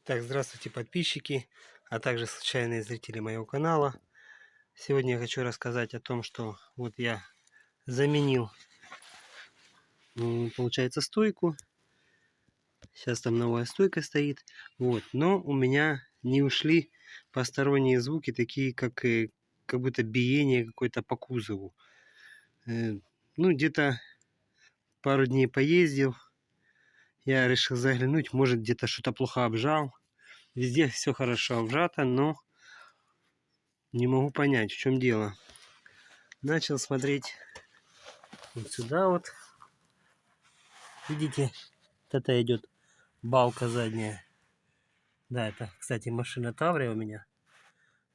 Так, здравствуйте, подписчики, а также случайные зрители моего канала. Сегодня я хочу рассказать о том, что вот я заменил, получается, стойку. Сейчас там новая стойка стоит. Вот, но у меня не ушли посторонние звуки, такие как будто биение какое-то по кузову. Ну, где-то пару дней поездил. Я решил заглянуть, может, где-то что-то плохо обжал. Везде все хорошо обжато, но не могу понять, в чем дело. Начал смотреть вот сюда вот. Видите, вот это идет балка задняя. Да, это, кстати, машина Таврия у меня.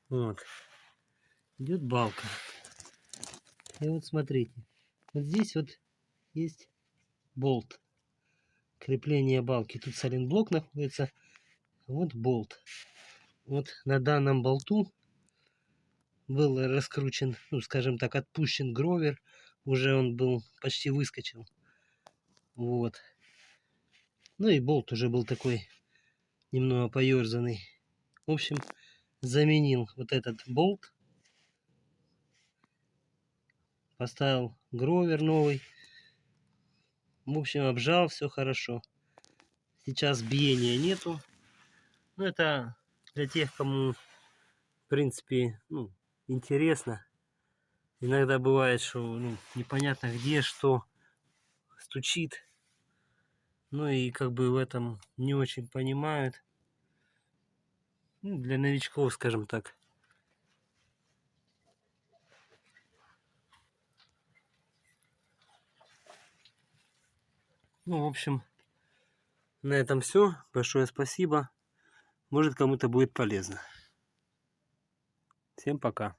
Вот. Идет балка. И вот смотрите. Вот здесь вот есть болт. Крепление балки. Тут сайлентблок находится. Вот болт. Вот на данном болту был раскручен, ну, скажем так, отпущен гровер. Уже он был, почти выскочил. Вот. Ну и болт уже был такой немного поерзанный. В общем, заменил вот этот болт. Поставил гровер новый. В общем, обжал, все хорошо. Сейчас биения нету. Ну, это для тех, кому, в принципе, ну, интересно. Иногда бывает, что непонятно где, что стучит. Ну и как бы в этом не очень понимают. Ну, для новичков, скажем так. Ну, в общем, на этом все. Большое спасибо. Может, кому-то будет полезно. Всем пока.